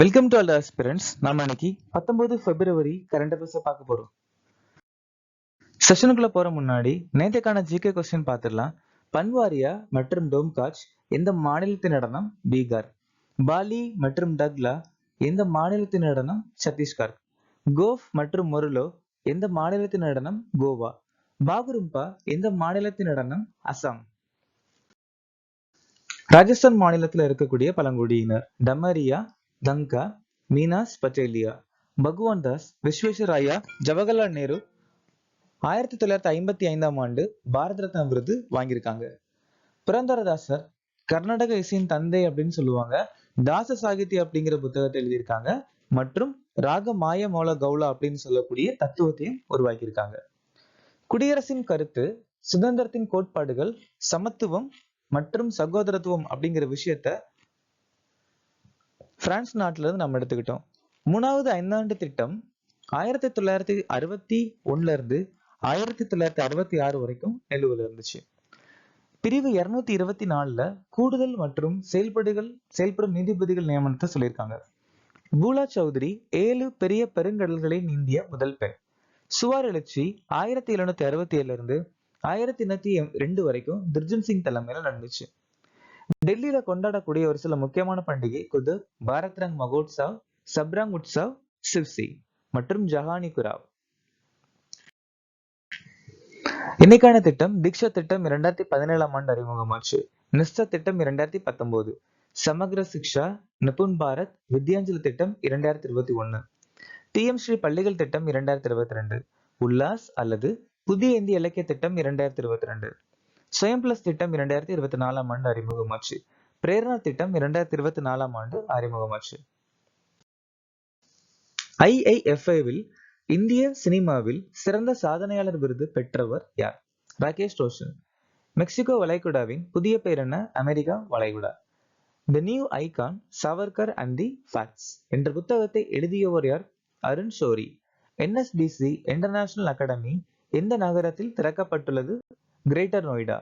Welcome to all aspirants. நாம இன்னைக்கு 19 பிப்ரவரி current affairs பார்க்க போறோம். செஷனுக்குள்ள போற முன்னாடி நேற்றுக்கான ஜிகே கொஸ்டின் பார்த்துடலாம். பன்வாரியா மற்றும் டோம்காச் எந்த மாநிலத்தின் நடனம்? பீகார். பாலி மற்றும் டக்லா எந்த மாநிலத்தின் நடனம்? சத்தீஸ்கர். கோஃப் மற்றும் மொருலோ எந்த மாநிலத்தின் நடனம்? கோவா. பாகுரும்பா எந்த மாநிலத்தின் நடனம்? அசாம். ராஜஸ்தான் மாநிலத்தில் இருக்கக்கூடிய பழங்குடியினர் டமரியா, தங்கா, மீனாஸ் பட்டேலியா. பகவான் தாஸ், விஸ்வேஸ்வரய்யா, ஜவஹர்லால் நேரு 1955ஆம் ஆண்டு பாரத ரத்னா விருது வாங்கியிருக்காங்க. புரந்தரதாசர் கர்நாடக இசையின் தந்தை அப்படின்னு சொல்லுவாங்க. தாச சாகித்ய அப்படிங்கிற புத்தகத்தை எழுதியிருக்காங்க மற்றும் ராக மாய மௌல கவுலா அப்படின்னு சொல்லக்கூடிய தத்துவத்தையும் உருவாக்கியிருக்காங்க. குடியரசின் கருத்து, சுதந்திரத்தின் கோட்பாடுகள், சமத்துவம் மற்றும் சகோதரத்துவம் அப்படிங்கிற விஷயத்த பிரான்ஸ் நாட்டுல இருந்து நம்ம எடுத்துக்கிட்டோம். 3வது ஐந்தாண்டு திட்டம் 1961 இருந்து 1966 வரைக்கும் நிலுவையில் இருந்துச்சு. பிரிவு 224 கூடுதல் மற்றும் செயல்படும் நீதிபதிகள் நியமனத்தை சொல்லியிருக்காங்க. பூலா சௌத்ரி 7 பெரிய பெருங்கடல்களை நீந்திய முதல் பெண். சுவார் எழுச்சி 1767 இருந்து 1802 வரைக்கும் துர்ஜன் சிங் தலைமையில நடந்துச்சு. டெல்லியில கொண்டாடக்கூடிய ஒரு சில முக்கியமான பண்டிகை குது, பாரத் ரங் மகோத்சவ், சப்ரங் உற்சவ், சிவ்சி மற்றும் ஜஹானி குராவ். இன்னைக்கான திட்டம் தீக்ஷா திட்டம் 2017ஆம் ஆண்டு அறிமுகமாச்சு. நிஷ்டா திட்டம் 2019, சமக்ர சிக்ஷா, நிபுன் பாரத், வித்யாஞ்சலி திட்டம் 2021, TM ஸ்ரீ பள்ளிகள் திட்டம் 2022, உல்லாஸ் அல்லது புதிய இந்திய இலக்கிய திட்டம் 2022, ஸ்வயம் பிளஸ் திட்டம் 2024ஆம் ஆண்டு அறிமுகமாச்சு. பிரேரணா திட்டம் 2024ஆம் ஆண்டு அறிமுகமாச்சு. IIFAவில் இந்திய சினிமாவில் சிறந்த சாதனையாளர் விருது பெற்றவர் யார்? ராகேஷ் ரோஷன். மெக்சிகோ வளைகுடாவின் புதிய பெயர் என்ன? அமெரிக்கா வளைகுடா. The new icon, Savarkar and the facts என்ற புத்தகத்தை எழுதியவர் யார்? Arun Shourie. NSDC international academy எந்த நகரத்தில் திறக்கப்பட்டுள்ளது? கிரேட்டர் நோய்டா.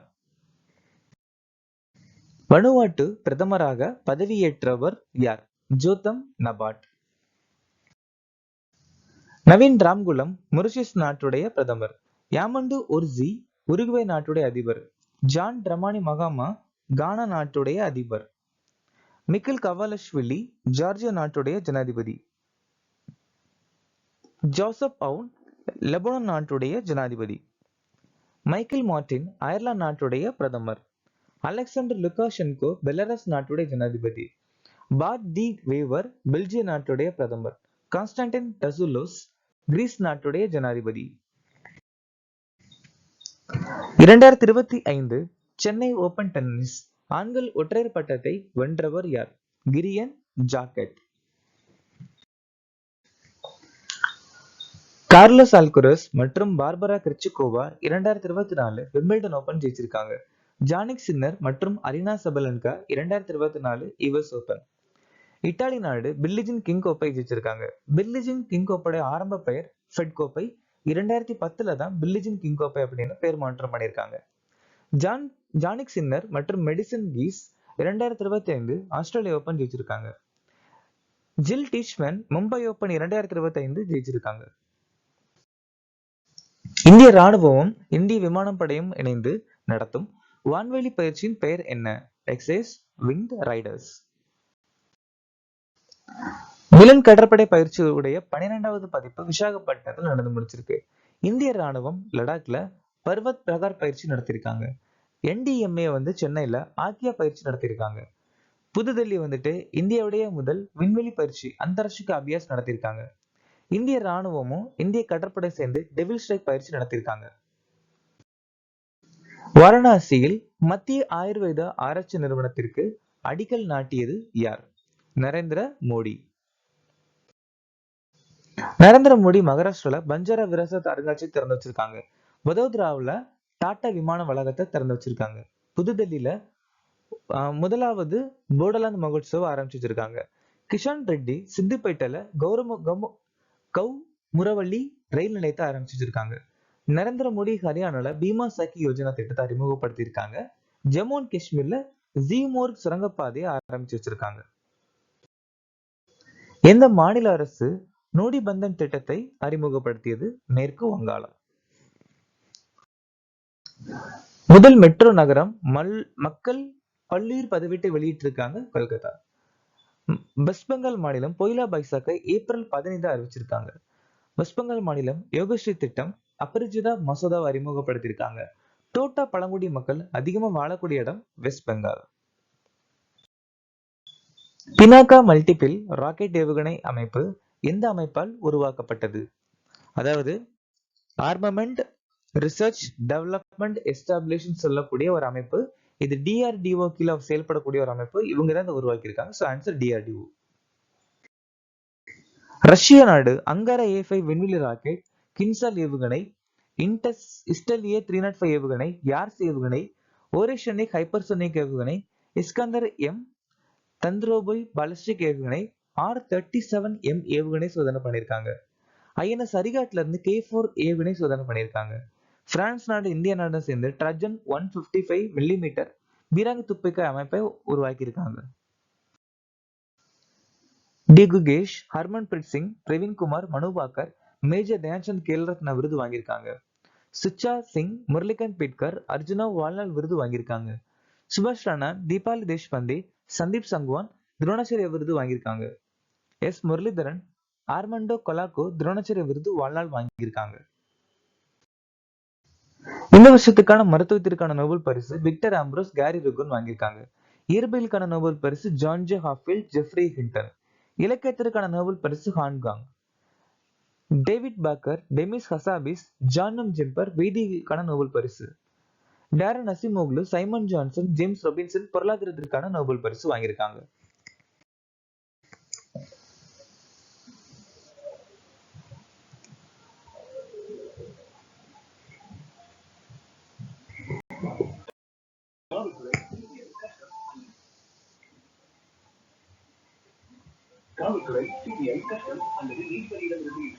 வனுவாட்டு பிரதமராக பதவியேற்றவர் யார்? ஜோத்தம் நபாட். நவீன் ராம்குலம் மொரிஷியஸ் நாட்டுடைய பிரதமர். யாமண்டு ஒர்சி உருகுவே நாட்டுடைய அதிபர். ஜான் டிரமானி மகாமா கானா நாட்டுடைய அதிபர். மிக்கில் கவாலஷ்விலி ஜார்ஜியா நாட்டுடைய ஜனாதிபதி. ஜோசப் அவுன் லெபனான் நாட்டுடைய ஜனாதிபதி. மைக்கேல் மார்டின் அயர்லாந்து நாட்டுடைய பிரதமர். அலெக்சாண்டர் லுகாஷென்கோ பெலாரஸ் நாட்டுடைய ஜனாதிபதி. பாட் டி வேவர் பெல்ஜிய நாட்டுடைய பிரதமர். கான்ஸ்டான்டின் டசுலோஸ் கிரீஸ் நாட்டுடைய ஜனாதிபதி. 2025 சென்னை ஓபன் டென்னிஸ் ஆண்கள் ஒற்றையர் பட்டத்தை வென்றவர் யார்? கிரியன் ஜாக்கெட். கார்லோஸ் அல்குரஸ் மற்றும் பார்பரா கிரிச்சுகோவா 2024 விம்பிள்டன் ஓபன் ஜெயிச்சிருக்காங்க. ஜானிக் சின்னர் மற்றும் Aryna Sabalenka 2024 US open. Italy நாடு பில்லிஜின் கிங் கோப்பை ஜெயிச்சிருக்காங்க. பில்லிஜின் கிங் கோப்பையோட ஆரம்ப பெயர் ஃபெட் கோப்பை. 2010 தான் பில்லிஜின் கிங் கோப்பை அப்படின்னு பேர் மாற்றம் பண்ணியிருக்காங்க. ஜானிக் சின்னர் மற்றும் மெடிசன் கீஸ் 2025 ஆஸ்திரேலியா ஓபன் ஜெயிச்சிருக்காங்க. ஜில் டீச்மேன் மும்பை ஓபன் 2025 ஜெயிச்சிருக்காங்க. இந்திய ராணுவமும் இந்திய விமானப்படையும் இணைந்து நடத்தும் வான்வெளி பயிற்சியின் பெயர் என்ன? Exercise winged Riders. மிலன் கடற்படை பயிற்சியுடைய 12வது பதிப்பு விசாகப்பட்டினத்தில் நடந்து முடிச்சிருக்கு. இந்திய ராணுவம் லடாக்ல பர்வத் பிரகார் பயிற்சி நடத்திருக்காங்க. NDMA சென்னையில ஆக்கியா பயிற்சி நடத்திருக்காங்க. புதுதில்லி இந்தியாவுடைய முதல் விண்வெளி பயிற்சி அந்தராஷ்டிரிய அபியாஸ் நடத்திருக்காங்க. இந்திய ராணுவமும் இந்திய கடற்படை சேர்ந்து டெவில் ஸ்ட்ரைக் பயிற்சி நடத்திருக்காங்க. வாரணாசியில் மத்திய ஆயுர்வேத ஆராய்ச்சி நிறுவனத்திற்கு அடிக்கல் நாட்டியது யார்? நரேந்திர மோடி. நரேந்திர மோடி மகாராஷ்டிரால பஞ்சாரா விராசத் அருங்காட்சியகம் திறந்து வச்சிருக்காங்க. வதோதராவுல டாடா விமான வளாகத்தை திறந்து வச்சிருக்காங்க. புதுதில்லியில முதலாவது போடோலாந்து மகோத்சவம் ஆரம்பிச்சு வச்சிருக்காங்க. கிஷான் ரெட்டி சித்திப்பேட்டையில முரவள்ளி ரயில் நிலையத்தை ஆரம்பிச்சு வச்சிருக்காங்க. நரேந்திர மோடி ஹரியானால பீமா சக்கி யோஜனா திட்டத்தை அறிமுகப்படுத்தி இருக்காங்க. ஜம்மு அண்ட் காஷ்மீர்ல ஜீமோர் சுரங்கப்பாதையை ஆரம்பிச்சு வச்சிருக்காங்க. எந்த மாநில அரசு நோடிபந்தன் திட்டத்தை அறிமுகப்படுத்தியது? மேற்கு வங்காளம். முதல் மெட்ரோ நகரம் மக்கள் பல்லுயிர் பதிவேட்டை வெளியிட்டிருக்காங்க, கொல்கத்தா. வெஸ்ட் பெங்கால் மாநிலம் பொய்லா பைசாக்கை ஏப்ரல் 15 அறிவிச்சிருக்காங்க. வெஸ்ட் பெங்கால் மாநிலம் யோகஸ்ரீ திட்டம் அபரிஜிதா மசோதாவை அறிமுகப்படுத்தியிருக்காங்க. டோட்டா பழங்குடி மக்கள் அதிகமா வாழக்கூடிய இடம் west Bengal. Pinaka multiple rocket ஏவுகணை அமைப்பு எந்த அமைப்பால் உருவாக்கப்பட்டது? அதாவது ஆர்மமெண்ட் ரிசர்ச் டெவலப்மெண்ட் எஸ்டாப்ளிஷ் சொல்லக்கூடிய ஒரு அமைப்பு. இது டிஆர்டிஓ கீழே செயல்படக்கூடிய ஒரு அமைப்பு. இவங்க தான் உருவாக்கி இருக்காங்க. So answer DRDO. ரஷ்ய நாடு அங்காரா A5 விண்வெளி ராக்கெட், கின்சால் ஏவுகணை, இஸ்டல் A305 ஏவுகணை, யார்ஸ் ஏவுகணை, ஓரேஷனிக் ஹைப்பர்சோனிக் ஏவுகணை, இஸ்கந்தர் M தந்திரோபோய் பாலிஸ்டிக் ஏவுகணை, R37M ஏவுகணை சோதனை பண்ணியிருக்காங்க. ஐஎன்எஸ் அரிகாட்ல இருந்து K4 ஏவுகணை சோதனை பண்ணியிருக்காங்க. பிரான்ஸ் நாடு இந்திய நாடு சேர்ந்து ட்ரஜன் 155 மில்லிமீட்டர் பீரங்கி துப்பாக்கி அமைப்பை உருவாக்கியிருக்காங்க. டி குகேஷ், ஹர்மன்பிரீத் சிங், பிரவீன் குமார், மனு பாக்கர், மேஜர் தயான்சந்த் கேல் ரத்னா விருது வாங்கியிருக்காங்க. சுச்சா சிங், முரளிகாந்த் பிட்கர், அர்ஜுனா வாழ்நாள் விருது வாங்கியிருக்காங்க. சுபாஷ் ராணா, தீபாலி தேஷ்பாண்டே, சந்தீப் சங்வான் துரோணாச்சாரிய விருது வாங்கியிருக்காங்க. எஸ் முரளிதரன், ஆர்மண்டோ கொலாக்கோ துரோணாச்சாரிய விருது வாழ்நாள் வாங்கியிருக்காங்க. இந்த வருஷத்துக்கான மருத்துவத்திற்கான நோபல் பரிசு விக்டர் ஆம்ப்ரோஸ், கேரி ருகுன் வாங்கியிருக்காங்க. இயற்பியலுக்கான நோபல் பரிசு John J Hopfield, Geoffrey Hinton. இலக்கியத்திற்கான நோபல் பரிசு ஹான்காங். டேவிட் பாக்கர், டெமிஸ் ஹசாபிஸ், ஜானம் ஜெம்பர் வேதியியலுக்கான நோபல் பரிசு. Daron Acemoglu, Simon Johnson, James Robinson பொருளாதாரத்திற்கான நோபல் பரிசு வாங்கியிருக்காங்க. காவல்துறை சிபிஐ அல்லது நீதிபதியிடமிருந்து